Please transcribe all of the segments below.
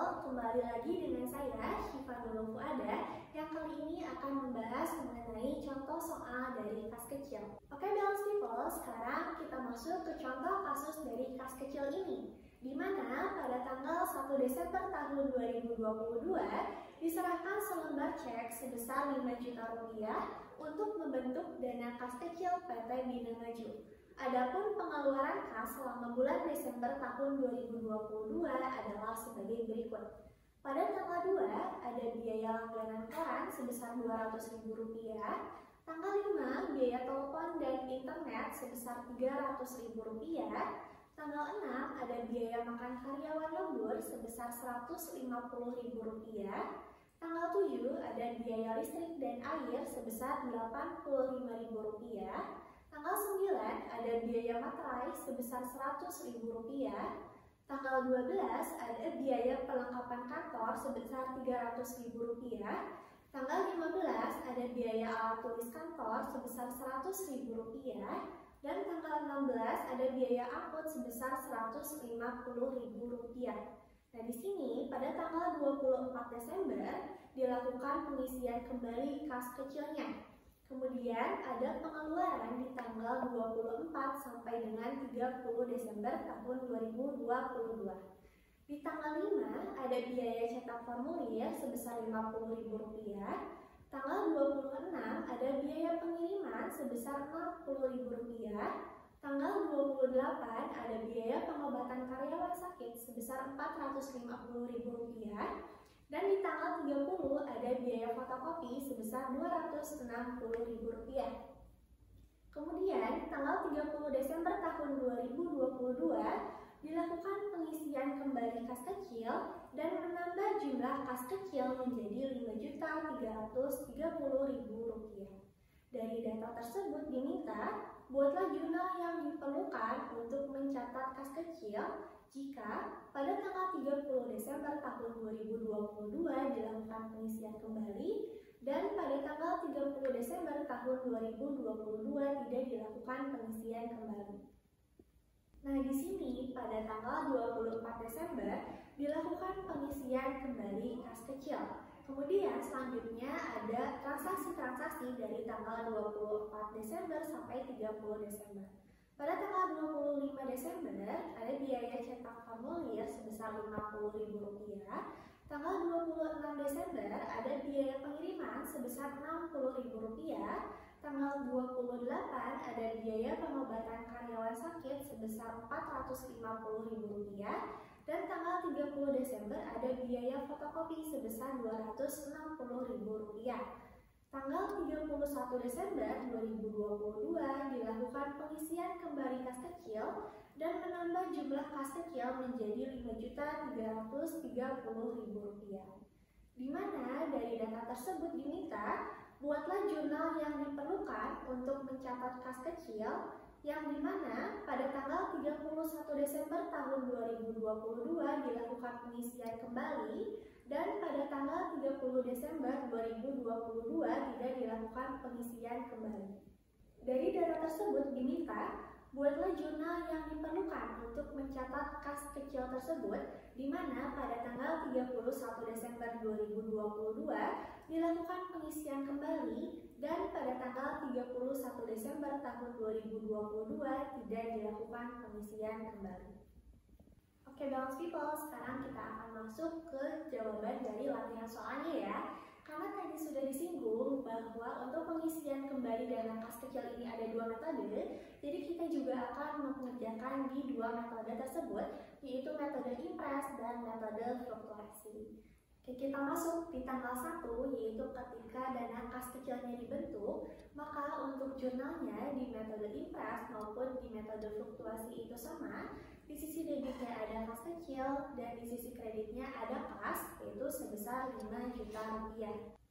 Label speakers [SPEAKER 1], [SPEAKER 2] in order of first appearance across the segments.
[SPEAKER 1] kembali lagi dengan saya, Syifa Nurul Fuada, yang kali ini akan membahas mengenai contoh soal dari kas kecil. Oke, Balance People, sekarang kita masuk ke contoh kasus dari kas kecil ini, di mana pada tanggal 1 Desember tahun 2022 diserahkan selembar cek sebesar 5 juta rupiah untuk membentuk dana kas kecil PT Bina Maju. Adapun pengeluaran kas selama bulan Desember tahun 2022 adalah sebagai berikut. Pada tanggal 2 ada biaya langganan koran sebesar Rp200.000, tanggal 5 biaya telepon dan internet sebesar Rp300.000, tanggal 6 ada biaya makan karyawan lembur sebesar Rp150.000, tanggal 7 ada biaya listrik dan air sebesar Rp85.000, tanggal 9 ada biaya materai sebesar Rp100.000, tanggal 12 ada biaya perlengkapan kantor sebesar Rp300.000, tanggal 15 ada biaya alat tulis kantor sebesar Rp100.000, dan tanggal 16 ada biaya angkut sebesar Rp150.000. Nah, di sini pada tanggal 24 Desember dilakukan pengisian kembali kas kecilnya. Kemudian ada pengeluaran di tanggal 24 sampai dengan 30 Desember tahun 2022. Di tanggal 5 ada biaya cetak formulir sebesar Rp50.000. Tanggal 26 ada biaya pengiriman sebesar Rp60.000. Tanggal 28 ada biaya pengobatan karyawan sakit sebesar Rp450.000. Dan di tanggal 30 ada biaya fotokopi sebesar Rp260.000. Kemudian, tanggal 30 Desember tahun 2022 dilakukan pengisian kembali kas kecil dan menambah jumlah kas kecil menjadi Rp5.330.000. Dari data tersebut diminta, buatlah jurnal yang diperlukan untuk mencatat kas kecil jika pada tanggal 30 Desember tahun 2022 dilakukan pengisian kembali dan pada tanggal 30 Desember tahun 2022 tidak dilakukan pengisian kembali. Nah, di sini pada tanggal 24 Desember dilakukan pengisian kembali kas kecil. Kemudian selanjutnya ada transaksi-transaksi dari tanggal 24 Desember sampai 30 Desember. Pada tanggal 25 Desember ada biaya cetak formulir sebesar Rp50.000. Tanggal 26 Desember ada biaya pengiriman sebesar Rp60.000. Tanggal 28 ada biaya pengobatan karyawan sakit sebesar Rp450.000. Dan tanggal 30 Desember ada biaya fotokopi sebesar Rp260.000. Tanggal 31 Desember 2022 dilakukan pengisian kembali kas kecil dan menambah jumlah kas kecil menjadi Rp5.330.000. Di mana dari data tersebut diminta, buatlah jurnal yang diperlukan untuk mencatat kas kecil yang dimana pada tanggal 31 Desember tahun 2022 dilakukan pengisian kembali dan pada tanggal 30 Desember 2022 tidak dilakukan pengisian kembali. Dari data tersebut diminta, buatlah jurnal yang diperlukan untuk mencatat kas kecil tersebut di mana pada tanggal 31 Desember 2022 dilakukan pengisian kembali dan pada tanggal 31 Desember tahun 2022 tidak dilakukan pengisian kembali. Oke, Balance People, sekarang kita akan masuk ke jawaban dari latihan soalnya ya. Karena tadi sudah disinggung bahwa untuk pengisian kembali dana kas kecil ini ada dua metode, jadi kita juga akan mengerjakan di dua metode tersebut, yaitu metode impres dan metode fluktuasi. Oke, kita masuk di tanggal 1, yaitu ketika dana kas kecilnya dibentuk, maka untuk jurnalnya di metode impres maupun di metode fluktuasi itu sama. Di sisi debitnya ada kas kecil dan di sisi kreditnya ada kas, yaitu sebesar Rp5 juta.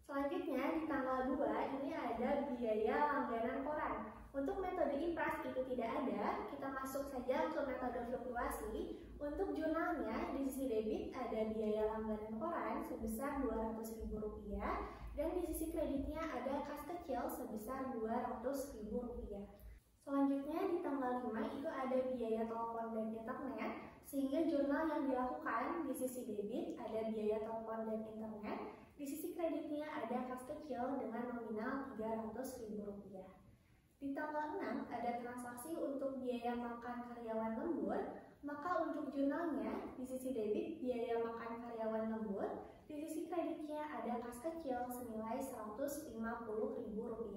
[SPEAKER 1] Selanjutnya di tanggal 2 ini ada biaya langganan koran. Untuk metode impres itu tidak ada, kita masuk saja ke metode fluktuasi. Untuk jurnalnya di sisi debit ada biaya langganan koran sebesar Rp200.000 dan di sisi kreditnya ada kas kecil sebesar Rp200.000. Selanjutnya di tanggal 5 itu ada biaya telepon dan internet sehingga jurnal yang dilakukan di sisi debit ada biaya telepon dan internet, di sisi kreditnya ada kas kecil dengan nominal Rp300.000. Di tanggal 6 ada transaksi untuk biaya makan karyawan lembur, maka untuk jurnalnya di sisi debit biaya makan karyawan lembur, di sisi kreditnya ada kas kecil senilai Rp150.000.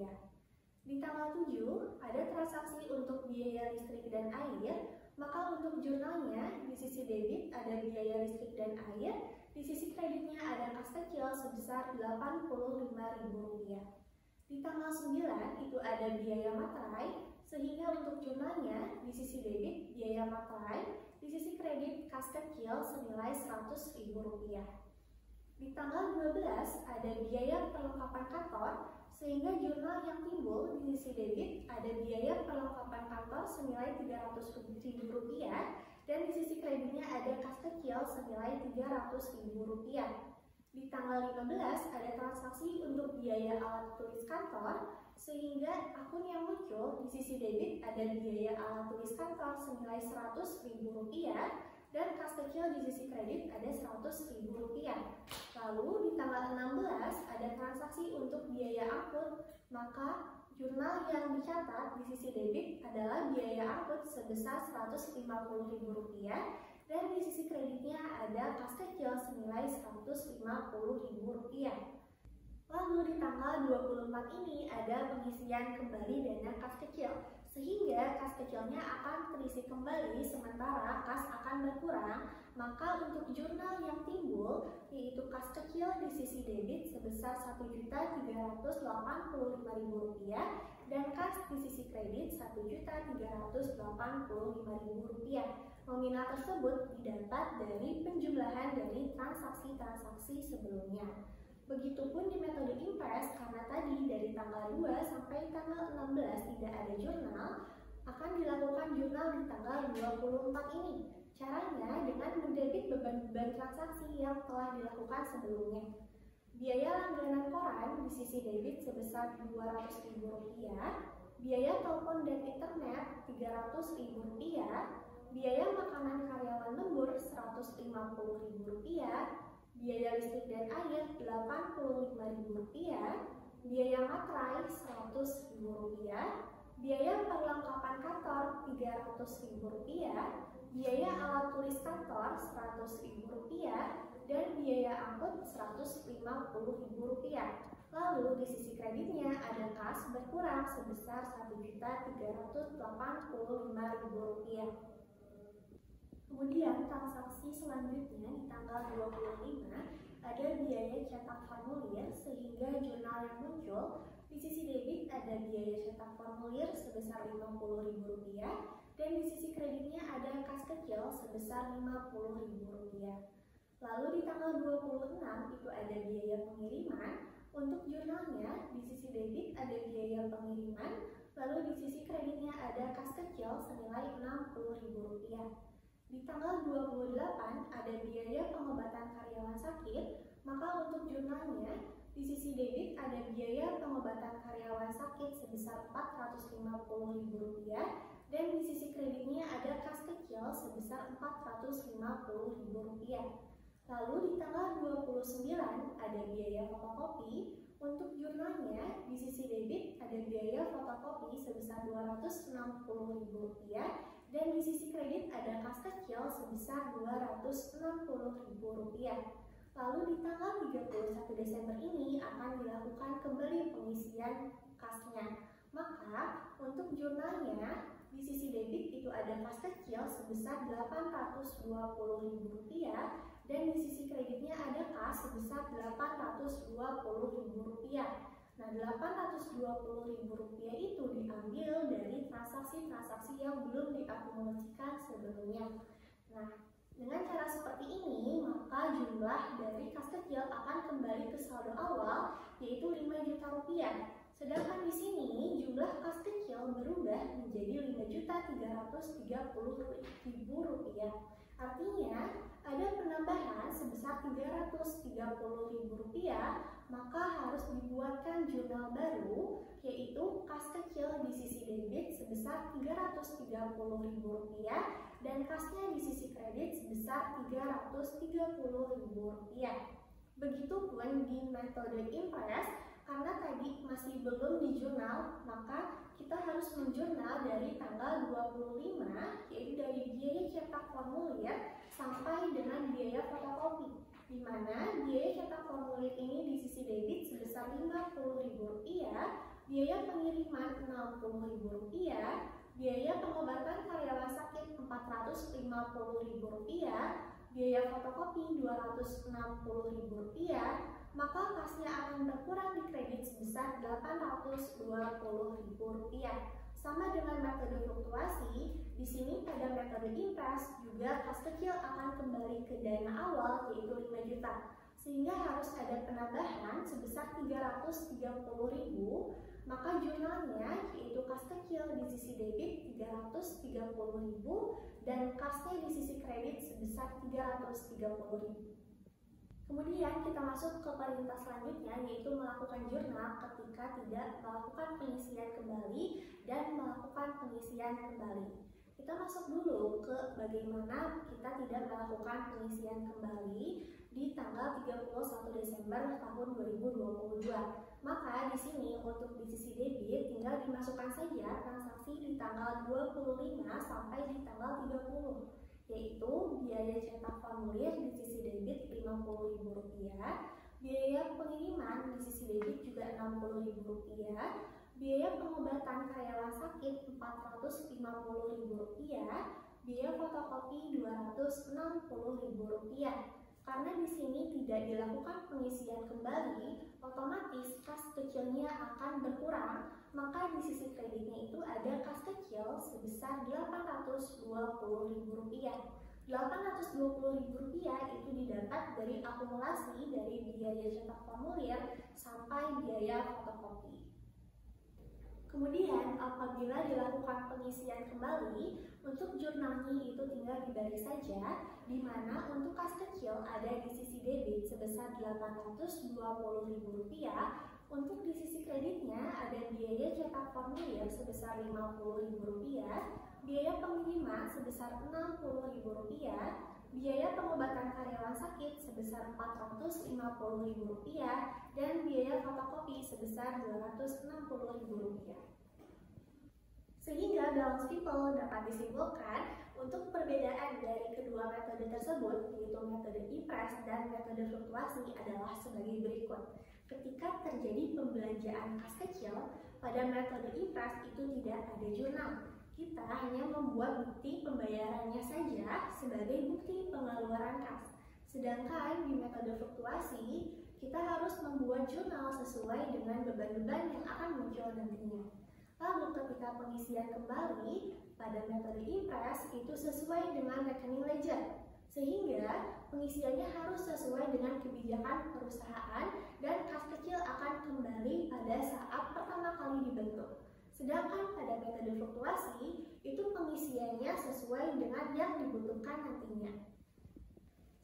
[SPEAKER 1] Di tanggal 7 ada transaksi untuk biaya listrik dan air, maka untuk jurnalnya di sisi debit ada biaya listrik dan air, di sisi kreditnya ada kas kecil sebesar Rp85.000. Di tanggal 9 itu ada biaya materai, sehingga untuk jurnalnya di sisi debit biaya materai, di sisi kredit kas kecil senilai Rp100.000. Di tanggal 12 ada biaya perlengkapan kantor, sehingga jurnal yang timbul di sisi debit ada biaya perlengkapan kantor senilai Rp300.000 dan di sisi kreditnya ada kas kecil senilai Rp300.000. Di tanggal 15 ada transaksi untuk biaya alat tulis kantor, sehingga akun yang muncul di sisi debit ada biaya alat tulis kantor senilai Rp100.000 dan kas kecil di sisi kredit ada Rp100.000. Lalu di tanggal 16 ada transaksi untuk biaya angkut, maka jurnal yang dicatat di sisi debit adalah biaya angkut sebesar Rp150.000 dan di sisi kreditnya ada kas kecil senilai Rp150.000. Lalu di tanggal 24 ini ada pengisian kembali dana kas kecil, sehingga kas kecilnya akan terisi kembali sementara kas akan berkurang, maka untuk jurnal yang timbul yaitu kas kecil di sisi debit sebesar Rp1.385.000 dan kas di sisi kredit Rp1.385.000. Nominal tersebut didapat dari penjumlahan dari transaksi-transaksi sebelumnya. Begitupun di metode impres, karena tadi dari tanggal 2 sampai tanggal 16 tidak ada jurnal, akan dilakukan jurnal di tanggal 24 ini. Caranya dengan mendebit beban transaksi yang telah dilakukan sebelumnya. Biaya langganan koran di sisi debit sebesar Rp200.000, biaya telepon dan internet Rp300.000, biaya makanan karyawan lembur Rp150.000, biaya listrik dan air Rp85.000, biaya materai Rp100.000, biaya perlengkapan kantor Rp300.000, biaya alat tulis kantor Rp100.000, dan biaya angkut Rp150.000. Lalu di sisi kreditnya ada kas berkurang sebesar Rp1.385.000. Kemudian transaksi selanjutnya di tanggal 25 ada biaya cetak formulir, sehingga jurnal yang muncul di sisi debit ada biaya cetak formulir sebesar Rp50.000 dan di sisi kreditnya ada kas kecil sebesar Rp50.000. Lalu di tanggal 26 itu ada biaya pengiriman. Untuk jurnalnya di sisi debit ada biaya pengiriman, lalu di sisi kreditnya ada kas kecil senilai Rp60.000. Di tanggal 28 ada biaya pengobatan karyawan sakit, maka untuk jurnalnya di sisi debit ada biaya pengobatan karyawan sakit sebesar Rp450.000 dan di sisi kreditnya ada kas kecil sebesar Rp450.000. Lalu di tanggal 29 ada biaya fotokopi. Untuk jurnalnya di sisi debit ada biaya fotokopi sebesar Rp260.000 dan di sisi kredit ada kas kecil sebesar Rp260.000. Lalu di tanggal 31 Desember ini akan dilakukan kembali pengisian kasnya. Maka untuk jurnalnya di sisi debit itu ada kas kecil sebesar Rp820.000 dan di sisi kreditnya ada kas sebesar Rp820.000. Nah, Rp820.000 itu diambil dari transaksi-transaksi yang belum diakumulasikan sebelumnya. Nah, dengan cara seperti ini, maka jumlah dari kas kecil akan kembali ke saldo awal, yaitu Rp5 juta. Sedangkan di sini jumlah kas kecil berubah menjadi Rp5.330.000. Artinya, ada penambahan sebesar Rp330.000, maka harus dibuatkan jurnal baru, yaitu kas kecil di sisi debit sebesar Rp330.000 dan kasnya di sisi kredit sebesar Rp330.000. Begitupun di metode impres, karena tadi masih belum di jurnal, maka kita harus menjurnal dari tanggal 25, yaitu dari biaya cetak formulir sampai dengan biaya fotokopi, di mana biaya cetak formulir ini di sisi debit sebesar Rp50.000, biaya pengiriman Rp60.000, biaya pengobatan karyawan sakit Rp450.000, biaya fotokopi Rp260.000, maka kasnya akan berkurang di kredit sebesar Rp820.000. Sama dengan metode fluktuasi, di sini pada metode impres juga kas kecil akan kembali ke dana awal, yaitu 5 juta. Sehingga harus ada penambahan sebesar Rp330.000, maka jurnalnya yaitu kas kecil di sisi debit Rp330.000 dan kasnya di sisi kredit sebesar Rp330.000. Kemudian kita masuk ke perintah selanjutnya, yaitu melakukan jurnal ketika tidak melakukan pengisian kembali dan melakukan pengisian kembali. Kita masuk dulu ke bagaimana kita tidak melakukan pengisian kembali di tanggal 31 Desember tahun 2022. Maka di sini untuk di sisi debit tinggal dimasukkan saja transaksi di tanggal 25 sampai di tanggal 30. Yaitu biaya cetak formulir di sisi debit Rp50.000, biaya pengiriman di sisi debit juga Rp60.000, biaya pengobatan karyawan sakit Rp450.000, biaya fotokopi Rp260.000. Karena di sini tidak dilakukan pengisian kembali, otomatis kas kecilnya akan berkurang, maka di sisi kreditnya itu ada kas kecil sebesar Rp820.000. Rp820.000 itu didapat dari akumulasi dari biaya cetak formulir sampai biaya fotokopi. Kemudian apabila dilakukan pengisian kembali, untuk jurnalnya itu tinggal dibalik saja, di mana untuk kas kecil ada di sisi debit sebesar Rp820.000, untuk di sisi kreditnya ada biaya cetak formulir sebesar Rp50.000, biaya pengiriman sebesar Rp60.000, biaya pengobatan karyawan sakit sebesar Rp450.000, dan biaya fotokopi sebesar Rp260.000. Sehingga dalam simple dapat disimpulkan untuk perbedaan dari kedua metode tersebut, yaitu metode impres dan metode fluktuasi adalah sebagai berikut. Ketika terjadi pembelanjaan kas kecil, pada metode impres itu tidak ada jurnal. Kita hanya membuat bukti pembayarannya saja sebagai bukti pengeluaran kas. Sedangkan di metode fluktuasi, kita harus membuat jurnal sesuai dengan beban-beban yang akan muncul nantinya. Lalu ketika pengisian kembali, pada metode impres itu sesuai dengan rekening ledger. Sehingga pengisiannya harus sesuai dengan kebijakan perusahaan dan kas kecil akan kembali pada saat pertama kali dibentuk. Sedangkan pada metode fluktuasi, itu pengisiannya sesuai dengan yang dibutuhkan nantinya.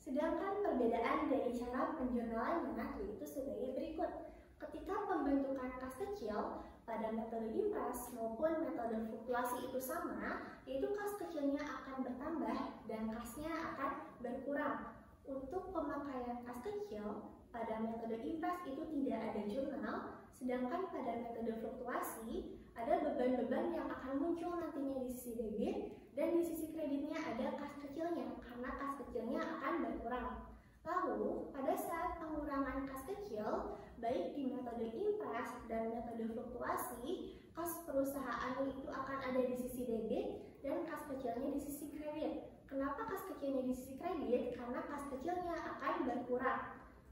[SPEAKER 1] Sedangkan perbedaan dari cara penjurnalannya yaitu sebagai berikut. Ketika pembentukan kas kecil, pada metode impres maupun metode fluktuasi itu sama, yaitu kas kecilnya akan bertambah dan kasnya akan berkurang. Untuk pemakaian kas kecil, pada metode impres itu tidak ada jurnal, sedangkan pada metode fluktuasi ada beban-beban yang akan muncul nantinya di sisi debit dan di sisi kreditnya ada kas kecilnya, karena kas kecilnya akan berkurang. Lalu, pada saat pengurangan kas kecil, baik di metode impres dan metode fluktuasi, kas perusahaan itu akan ada di sisi debit dan kas kecilnya di sisi kredit. Kenapa kas kecilnya di sisi kredit? Karena kas kecilnya akan berkurang.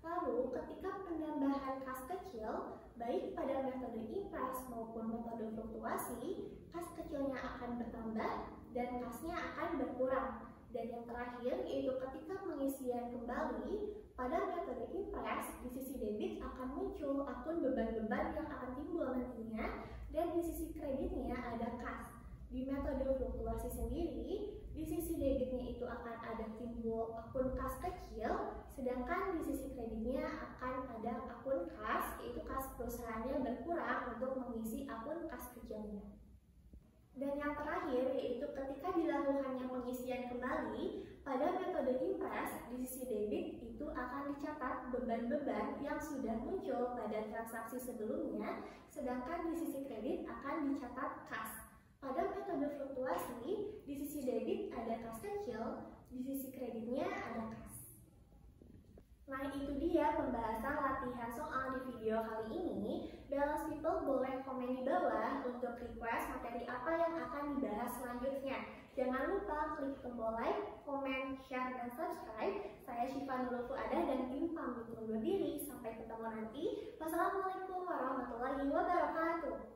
[SPEAKER 1] Lalu, ketika penambahan kas kecil, baik pada metode impres maupun metode fluktuasi, kas kecilnya akan bertambah dan kasnya akan berkurang. Dan yang terakhir yaitu ketika pengisian kembali, pada metode impres di sisi debit akan muncul akun beban-beban yang akan timbul nantinya dan di sisi kreditnya ada kas. Di metode fluktuasi sendiri, di sisi debitnya itu akan ada timbul akun kas kecil, sedangkan di sisi kreditnya akan ada akun kas, yaitu kas perusahaannya berkurang untuk mengisi akun kas kecilnya. Dan yang terakhir yaitu ketika dilakukannya pengisian kembali, pada metode impres di sisi debit itu akan dicatat beban-beban yang sudah muncul pada transaksi sebelumnya, sedangkan di sisi kredit akan dicatat kas. Pada metode fluktuasi, di sisi debit ada kas kecil, di sisi kreditnya ada kas. Nah, itu dia pembahasan latihan soal di video kali ini. Balance People boleh komen di bawah untuk request materi apa yang akan dibahas selanjutnya. Jangan lupa klik tombol like, komen, share, dan subscribe. Saya Syifa Nurul Fuadah dan tim pamit undur diri. Sampai ketemu nanti. Wassalamualaikum warahmatullahi wabarakatuh.